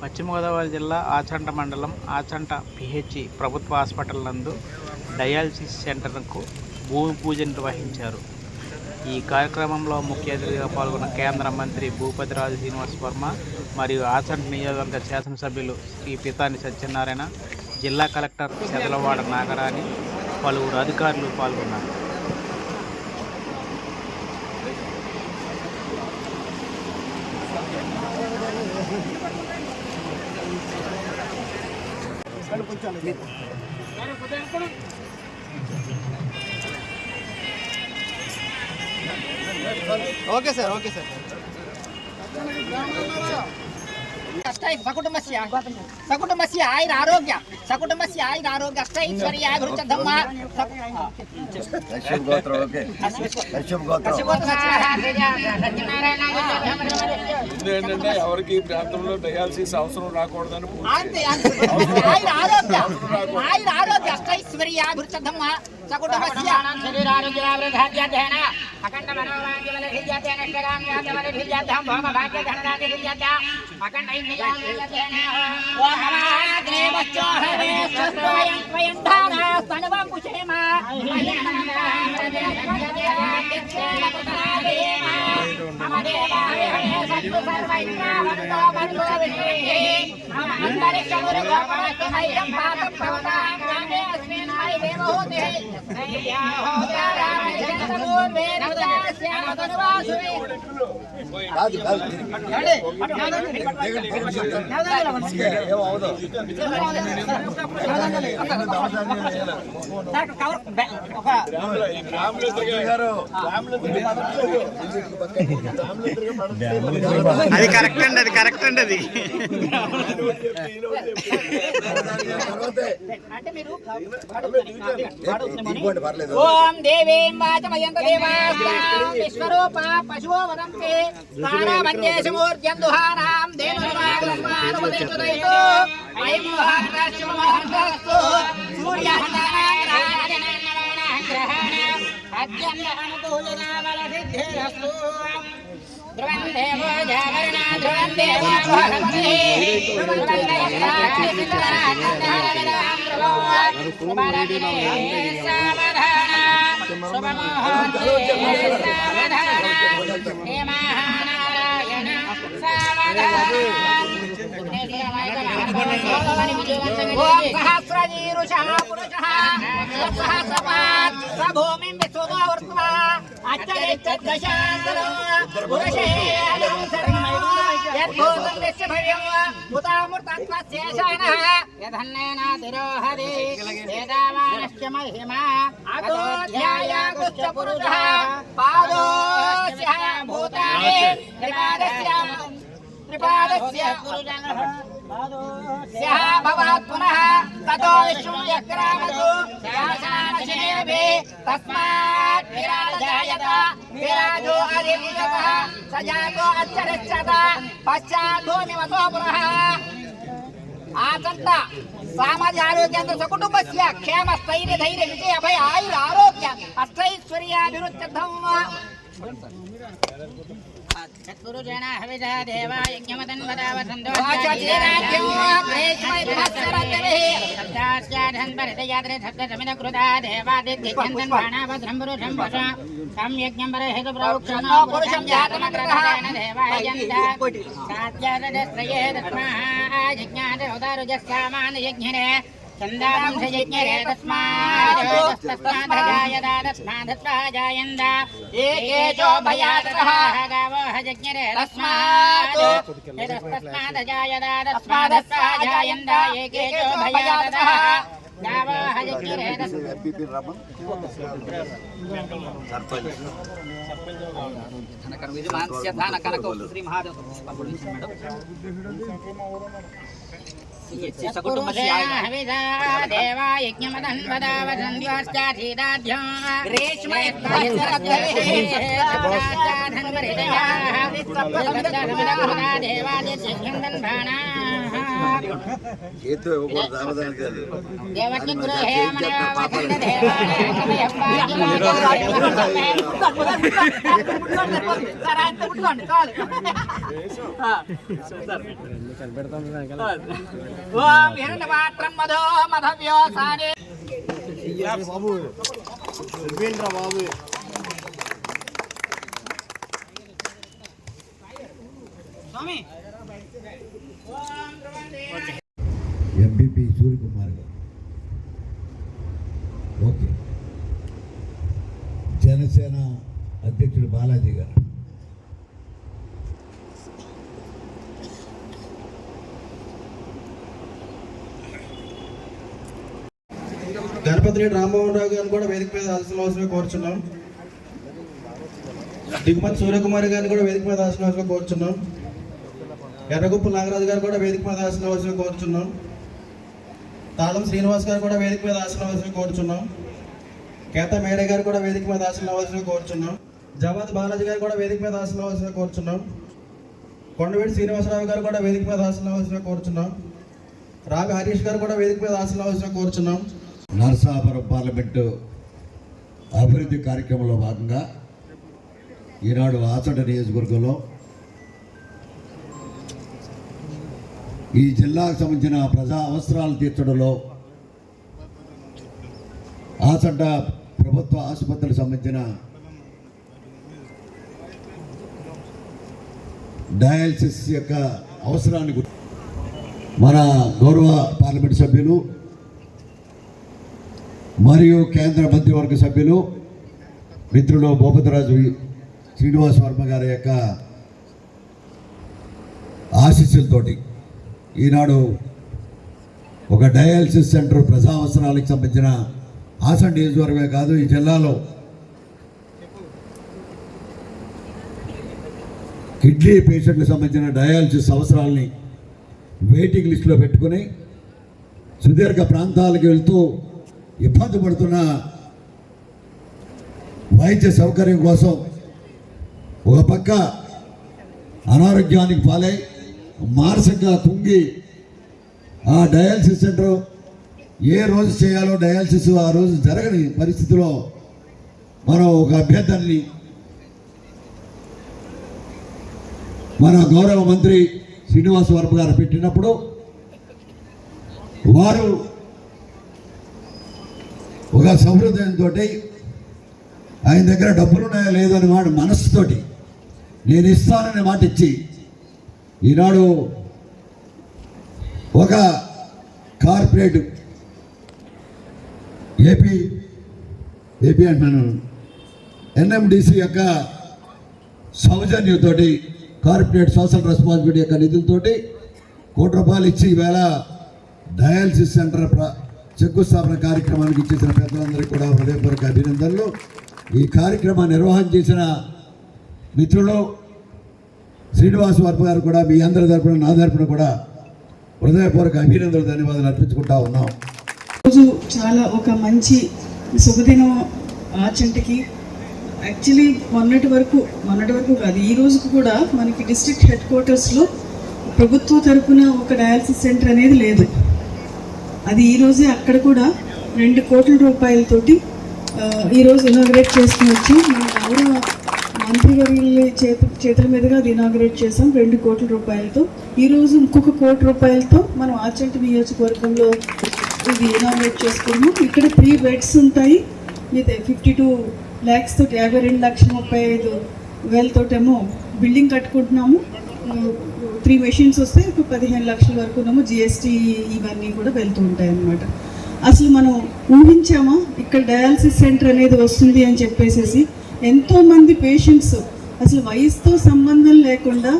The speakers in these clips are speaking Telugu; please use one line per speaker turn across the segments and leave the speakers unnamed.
పశ్చిమ గోదావరి జిల్లా ఆచంట మండలం ఆచంట పిహెచ్సి ప్రభుత్వ హాస్పిటల్ నందు డయాలసిస్ సెంటర్కు భూమి పూజ నిర్వహించారు. ఈ కార్యక్రమంలో ముఖ్య అతిథిగా పాల్గొన్న కేంద్ర మంత్రి భూపతిరాజు శ్రీనివాస్ వర్మ మరియు ఆచంట నియోజకవర్గ శాసనసభ్యులు శ్రీ పితాని సత్యనారాయణ, జిల్లా కలెక్టర్ సెదలవాడ నాగరాణి, పలువురు అధికారులు పాల్గొన్నారు.
Okay sir, okay sir. సకుటుంబస్య ఆయుర ఆరోగ్య అష్టైశ్వర్య అభివృద్ధమ్మ
ఏంటంటే ఎవరికి ఈ ప్రాంతంలో డయాలసిస్ అవసరం రాకూడదని
ఆయుర ఆరోగ్య అష్టైశ్వర్య అభివృద్ధమ్మ సకుటుంబస్య అఖండ మనోవాంగ్యమల హిజ్యతేన ఇష్టగామ్యాతమల హిజ్యతం భోగ భాగ్య ధనరాజ హిజ్యతం అఖండ ఇంద్రియామ్యతేన ఓ హమాగ్రేవచ్చో హరే స్వయం స్వయం ధాన స్తనవం కుచేమ అమదేవాయ హరే సత్తు సర్వైత్రావంతో బంధువిహి అంతరిక్షమురు గోపవస్తుమయం పాతం భవతాం గ్రామే అస్మిన్ మై దేవహూతి
అది కరెక్ట్ అండి, అది కరెక్ట్ అండి. అది
ఓం దేవీం వాచమయంత దేవాస్తాం విశ్వరూప పశువో వదంతే తారామంజేశమూర్జందుహానాం దేవనుమానుపదేశుదయతో అయం మహారాష్ట్రమోహంతస్తు సూర్యహతానాగ్రహాణం అద్యందహనుకూలనామల సిద్ధిరస్తు ధ్రువం దేవో జాగరణా ధ్రువం దేవో భవంతి సహస్రజీరుషః పురుషః సహస్రపాత్ సభూమిం విశ్వతో వర్త్మా అచ్చరిచ్చదశాంతరో పురుషే యద్భూతం విశ్వభవ్యం ముతామృతత్వశేషానః యధన్నేనాతిరోహరి వేదావానశ్చ మహిమా అతోధ్యాయాగుశ్చ పురుషః పాదోస్య భూతాని త్రిపాదస్య పురుషః స్యః భవాత్ పునః తతో విశ్వం యక్రామతు శాసనానశేభి తస్మాత్ విరాజాయత విరాజో అధిపుషతః సజాతో అచ్చరిచ్చత పశ్చాద్భూమిమతో పునః ఆచంట సామాజిక ఆరోగ్యంతో సకుటుంబస్య క్షేమ స్థైర్య ధైర్య విజయ అభయ ఆయుర ఆరోగ్య అష్టైశ్వర్యాభివృద్ధ్యర్థం సత్పురుషేణ హవిషా దేవా యజ్ఞమతన్ వదావసంతో సప్తాస్యాధన్ పరితయాత్రే సప్తసమిత కృతా దేవాదిత్యంతన్ బాణాభద్రం పురుషం వశ సంయజ్ఞం పరహేతు ప్రవృక్షణో పురుషం జాతమగ్రహేణ దేవాయంత సాధ్యాదశ్రయే తస్మాః యజ్ఞాదోదారుజస్సామాన యజ్ఞరే చందాంశ యజ్ఞరే తస్మాదజాయంద ఏకేచో భయాతః గావో యజ్ఞరే తస్మాదజాయంద ఏకేచో భయాతః గావో యజ్ఞరే శ్రీ మహాదేవ దేవా యజ్ఞమదన్ వదావసంధ్యాశ్చాధీరాధ్యం దేవాదిత్యఘ్నందన్ భాణా
చేతితో ఇవ్వకూడదు రామదానికి అది
దేవకి గృహే మనోవసంత దేవాలయ సార్ ఆయన ముట్టుకోండి చాలు. ఓం హిరణ్యపాత్రం మధో మధవ్యోసానే స్వామి
ఎంపీపీ సూర్యకుమార్ గారు, ఓకే. జనసేన అధ్యక్షుడు బాలాజీ గారు,
గణపతి రెడ్డి రామ్మోహన్ రావు గారిని కూడా వేదిక మీద హాజరవలసిందిగా కోరుచున్నాం. దిగుమతి సూర్యకుమార్ గారిని కూడా వేదిక మీద హాజరవలసిందిగా కోరుచున్నాం. ఎర్రగుప్పు నాగరాజు గారు కూడా వేదిక మీద హాజరవలసిందిగా కోరుచున్నాం. తాళం శ్రీనివాస్ గారు కూడా వేదిక మీద హాజరవలసిందిగా కోరుచున్నాం. కేత మేడే గారు కూడా వేదిక మీద హాజరవలసిందిగా కోరుచున్నాం. జవాద్ బాలాజీ గారు కూడా వేదిక మీద హాజరవలసిందిగా కోరుచున్నాం. కొండవీటి శ్రీనివాసరావు గారు కూడా వేదిక మీద హాజరవలసిందిగా కోరుచున్నాం. రావి హరీష్ గారు కూడా వేదిక మీద హాజరవలసిందిగా కోరుచున్నాం.
నరసాపురం పార్లమెంటు అభివృద్ధి కార్యక్రమంలో భాగంగా ఈనాడు ఆచంట నియోజకవర్గంలో ఈ జిల్లాకు సంబంధించిన ప్రజా అవసరాలు తీర్చడంలో ఆచంట ప్రభుత్వ ఆసుపత్రికి సంబంధించిన డయాలసిస్ యొక్క అవసరాన్ని మన గౌరవ పార్లమెంట్ సభ్యులు మరియు కేంద్ర మంత్రివర్గ సభ్యులు మిత్రులు భూపతిరాజు శ్రీనివాస్ వర్మ గారి యొక్క ఆశీస్సులతోటి ఈనాడు ఒక డయాలసిస్ సెంటర్ ప్రజా అవసరాలకు సంబంధించిన ఆసన్ నియోజకవర్గమే కాదు, ఈ జిల్లాలో కిడ్నీ పేషెంట్లకు సంబంధించిన డయాలసిస్ అవసరాలని వెయిటింగ్ లిస్టులో పెట్టుకుని సుదీర్ఘ ప్రాంతాలకు వెళ్తూ ఇబ్బంది పడుతున్న వైద్య సౌకర్యం కోసం ఒక పక్క అనారోగ్యానికి పాలై మానసికంగా కుంగి ఆ డయాలసిస్ సెంటర్ ఏ రోజు చేయాలో డయాలసిస్ ఆ రోజు జరగని పరిస్థితిలో మనం ఒక అభ్యర్థాన్ని మన గౌరవ మంత్రి శ్రీనివాస్ వర్మ గారు పెట్టినప్పుడు వారు ఒక సౌహృదయంతో ఆయన దగ్గర డబ్బులు ఉన్నాయో లేదో అని మాట మనస్సుతోటి నేను ఇస్తానని మాట ఇచ్చి ఈనాడు ఒక కార్పొరేట్ ఏపీ అంటున్నాను ఎన్ఎండిసి యొక్క సౌజన్యంతో కార్పొరేట్ సోషల్ రెస్పాన్సిబిలిటీ యొక్క నిధులతోటి ₹1 కోటి ఇచ్చి ఈవేళ డయాలసిస్ సెంటర్ శంకుస్థాపన కార్యక్రమానికి ఇచ్చేసిన పెద్దలందరికీ కూడా హృదయపూర్వక అభినందనలు. ఈ కార్యక్రమాన్ని నిర్వహణ చేసిన మిత్రులు శ్రీనివాస్ వర్మ గారు కూడా మీ అందరి తరపున నా తరపున కూడా హృదయపూర్వక అభినందనలు ధన్యవాదాలు అర్పించుకుంటా ఉన్నాం.
రోజు చాలా ఒక మంచి శుభదినం ఆచంటకి. యాక్చువల్లీ మొన్నటి వరకు కాదు, ఈ రోజుకు కూడా మనకి డిస్ట్రిక్ట్ హెడ్ క్వార్టర్స్లో ప్రభుత్వ తరపున ఒక డయాలసిస్ సెంటర్ అనేది లేదు. అది ఈరోజే అక్కడ కూడా ₹2 కోట్ల ఈరోజు ఇనాగ్రేట్ చేసుకుని వచ్చి మన గౌరవ మంత్రివర్యుల చేతుల మీదుగా అది ఇనాగ్రేట్ చేసాం ₹2 కోట్ల. ఈరోజు ఇంకొక ₹1 కోటి మనం ఆచంట నియోజకవర్గంలో ఇది ఇనాగ్రేట్ చేసుకున్నాము. ఇక్కడ 3 బెడ్స్ ఉంటాయి. ఇది 52 lakhs తోటి 52,35,000 బిల్డింగ్ కట్టుకుంటున్నాము. 3 మెషిన్స్ వస్తే ఒక 15 లక్షల వరకు జిఎస్టీ ఇవన్నీ కూడా వెళ్తూ ఉంటాయి అన్నమాట. అసలు మనం ఊహించామా ఇక్కడ డయాలసిస్ సెంటర్ అనేది వస్తుంది అని చెప్పేసి? ఎంతోమంది పేషెంట్స్ అసలు వయసుతో సంబంధం లేకుండా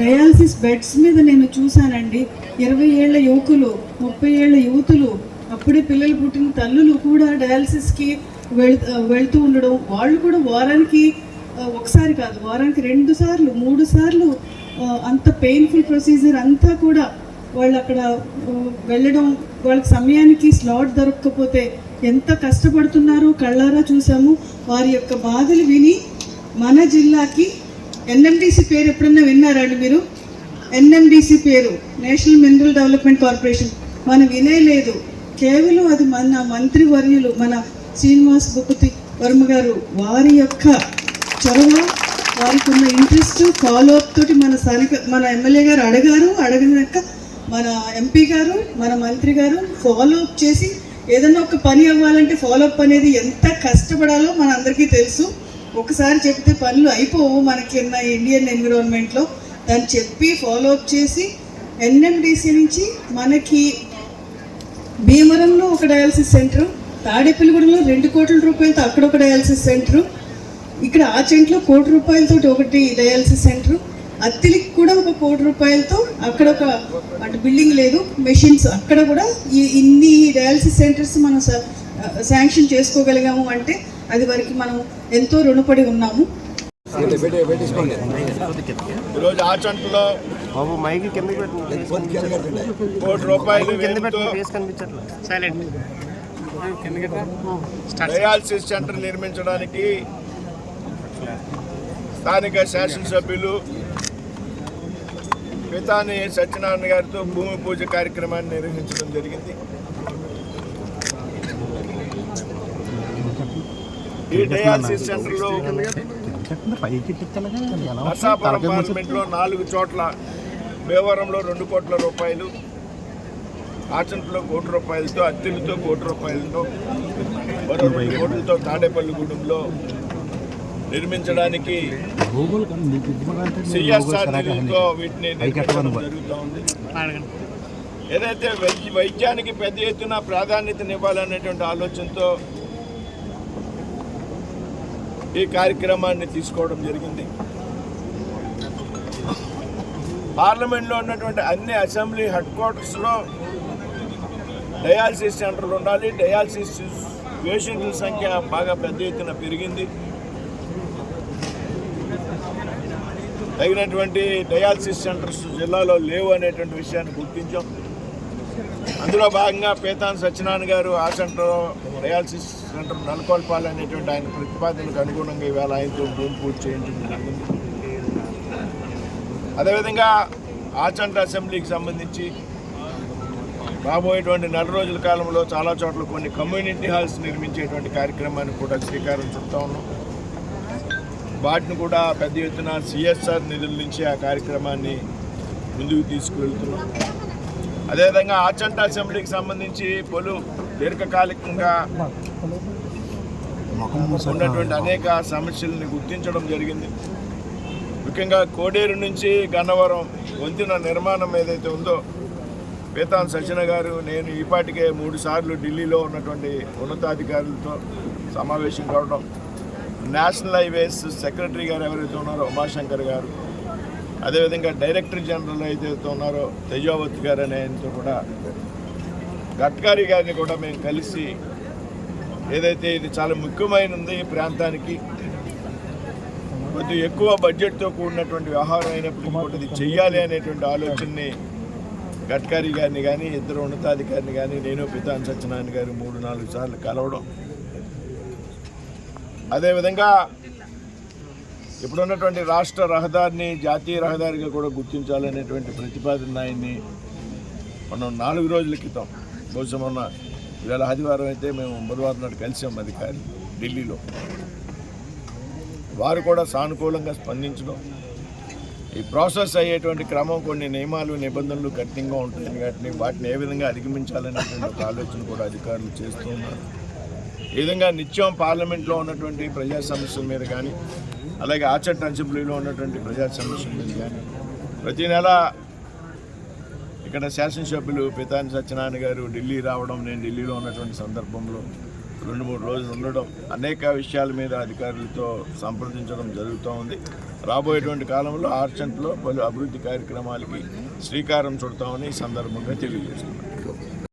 డయాలసిస్ బెడ్స్ మీద నేను చూశానండి. 20 ఏళ్ల యువకులు, 30 ఏళ్ల యువతులు, అప్పుడే పిల్లలు పుట్టిన తల్లులు కూడా డయాలసిస్కి వెళ్తూ ఉండడం. వాళ్ళు కూడా వారానికి ఒకసారి కాదు, వారానికి 2 సార్లు 3 సార్లు అంత పెయిన్ఫుల్ ప్రొసీజర్ అంతా కూడా వాళ్ళు అక్కడ వెళ్ళడం. వాళ్ళకి సమయానికి స్లాట్ దొరకకపోతే ఎంత కష్టపడుతున్నారో కళ్ళారా చూసాము. వారి యొక్క బాధలు విని మన జిల్లాకి ఎన్ఎండిసి పేరు ఎప్పుడన్నా విన్నారండి మీరు? ఎన్ఎండిసి పేరు నేషనల్ మినరల్ డెవలప్మెంట్ కార్పొరేషన్ మనం వినేలేదు. కేవలం అది మన మంత్రివర్యులు మన శ్రీనివాస్ భూపతి వర్మ గారు వారి యొక్క చొరవ వారికి ఉన్న ఇంట్రెస్ట్ ఫాలో అప్ తోటి మన ఎమ్మెల్యే గారు అడగినాక మన ఎంపీ గారు మన మంత్రి గారు ఫాలో అప్ చేసి ఏదన్నా ఒక పని అవ్వాలంటే ఫాలో అప్ అనేది ఎంత కష్టపడాలో మన అందరికీ తెలుసు. ఒకసారి చెప్తే పనులు అయిపోవు మనకి ఉన్న ఇండియన్ ఎన్విరాన్మెంట్లో. దాన్ని చెప్పి ఫాలో అప్ చేసి ఎన్ఎండిసి నుంచి మనకి భీమవరంలో ఒక డయాలసిస్ సెంటర్, తాడేపల్లిగూడలో 2 కోట్ల రూపాయలతో అక్కడ ఒక డయాలసిస్ సెంటరు, ఇక్కడ ఆచెంట్లో 1 కోటి రూపాయలతో ఒకటి డయాలసిస్ సెంటరు, అత్తిలికి కూడా 1 కోటి రూపాయలతో అక్కడ ఒక అటు బిల్డింగ్ లేదు మెషిన్స్, అక్కడ కూడా ఇన్ని డయాలసిస్ సెంటర్స్ మనం శాంక్షన్ చేసుకోగలిగాము అంటే అది వరకు మనం ఎంతో రుణపడి ఉన్నాము.
ఈరోజు ఆచంటలో ₹1 కోటి డయాలసిస్ సెంటర్ నిర్మించడానికి స్థానిక శాసనసభ్యులు పితాని సత్యనారాయణ గారితో భూమి పూజ కార్యక్రమాన్ని నిర్వహించడం జరిగింది. ఈ డయాలసిస్ సెంటర్లో నర్సాపురం పార్లమెంట్లో 4 చోట్ల, భీమవరంలో 2 కోట్ల రూపాయలు, ఆచంట్లో 1 కోటి రూపాయలతో, అత్తిలితో 1 కోటి రూపాయలతో, మరో 2 కోట్లతో తాడేపల్లిగూడెంలో నిర్మించడానికి సిఎస్ఆర్ నిధులతో వీటిని నిర్మించడం జరుగుతూ ఉంది. ఏదైతే వైద్యానికి పెద్ద ఎత్తున ప్రాధాన్యతనివ్వాలనేటువంటి ఆలోచనతో ఈ కార్యక్రమాన్ని తీసుకోవడం జరిగింది. పార్లమెంట్లో ఉన్నటువంటి అన్ని అసెంబ్లీ హెడ్ క్వార్టర్స్లో డయాలసిస్ సెంటర్లు ఉండాలి. డయాలసిస్ పేషెంట్ల సంఖ్య బాగా పెద్ద ఎత్తున పెరిగింది. తగినటువంటి డయాలసిస్ సెంటర్స్ జిల్లాలో లేవు అనేటువంటి విషయాన్ని గుర్తించాం. అందులో భాగంగా పేతాన్ సత్యనారాయణ గారు ఆ సెంటర్ డయాలసిస్ సెంటర్ నెలకొల్పాలనేటువంటి ఆయన ప్రతిపాదనకు అనుగుణంగా ఈవేళ ఆయనతో భూమి పూజ చేయించడం జరిగింది. అదేవిధంగా ఆచంట అసెంబ్లీకి సంబంధించి రాబోయేటువంటి 4 రోజుల కాలంలో చాలా చోట్ల కొన్ని కమ్యూనిటీ హాల్స్ నిర్మించేటువంటి కార్యక్రమాన్ని కూడా శ్రీకారం చుడతా ఉన్నాం. వాటిని కూడా పెద్ద ఎత్తున సిఎస్ఆర్ నిధుల నుంచి ఆ కార్యక్రమాన్ని ముందుకు తీసుకువెళ్తున్నాం. అదేవిధంగా ఆచంట అసెంబ్లీకి సంబంధించి పలు దీర్ఘకాలికంగా ఉన్నటువంటి అనేక సమస్యలను గుర్తించడం జరిగింది. ముఖ్యంగా కోడేరు నుంచి గన్నవరం వంతెన నిర్మాణం ఏదైతే ఉందో, పేతాన్ సజ్జన గారు నేను ఈపాటికే 3 సార్లు ఢిల్లీలో ఉన్నటువంటి ఉన్నతాధికారులతో సమావేశం కావడం, నేషనల్ హైవేస్ సెక్రటరీ గారు ఎవరైతే ఉన్నారో ఉమాశంకర్ గారు, అదేవిధంగా డైరెక్టర్ జనరల్ ఏదైతే ఉన్నారో తేజావత్ గారు అనే ఆయనతో కూడా, గడ్కరీ గారిని కూడా మేము కలిసి ఏదైతే ఇది చాలా ముఖ్యమైనది ఈ ప్రాంతానికి, కొద్దిగా ఎక్కువ బడ్జెట్తో కూడినటువంటి వ్యవహారం అయినప్పటికీ కూడా ఇది చెయ్యాలి అనేటువంటి ఆలోచనని గడ్కరీ గారిని కానీ, ఇద్దరు ఉన్నతాధికారిని కానీ, నేను పితాన్ సత్యనారాయణ గారు 3-4 సార్లు కలవడం, అదేవిధంగా ఇప్పుడున్నటువంటి రాష్ట్ర రహదారిని జాతీయ రహదారిగా కూడా గుర్తించాలనేటువంటి ప్రతిపాదన ఆయన్ని మనం 4 రోజుల క్రితం, బహుశా మొన్న ఇవాళ ఆదివారం అయితే మేము బుధవారం నాడు కలిసాం అధికారి ఢిల్లీలో, వారు కూడా సానుకూలంగా స్పందించడం, ఈ ప్రాసెస్ అయ్యేటువంటి క్రమం కొన్ని నియమాలు నిబంధనలు కఠినంగా ఉంటాయని వాటిని ఏ విధంగా అధిగమించాలనేటువంటి ఒక ఆలోచన కూడా అధికారులు చేస్తూ ఉన్నారు. ఈ విధంగా నిత్యం పార్లమెంట్లో ఉన్నటువంటి ప్రజా సమస్యల మీద కానీ, అలాగే ఆచంట అసెంబ్లీలో ఉన్నటువంటి ప్రజా సమస్యల మీద కానీ ప్రతి నెల ఇక్కడ శాసనసభ్యులు పితాని సత్యనారాయణ గారు ఢిల్లీ రావడం, నేను ఢిల్లీలో ఉన్నటువంటి సందర్భంలో 2-3 రోజులు ఉండడం, అనేక విషయాల మీద అధికారులతో సంప్రదించడం జరుగుతూ ఉంది. రాబోయేటువంటి కాలంలో ఆర్చంట్లో పలు అభివృద్ధి కార్యక్రమాలకి శ్రీకారం చుడతామని ఈ సందర్భంగా తెలియజేస్తున్నాను.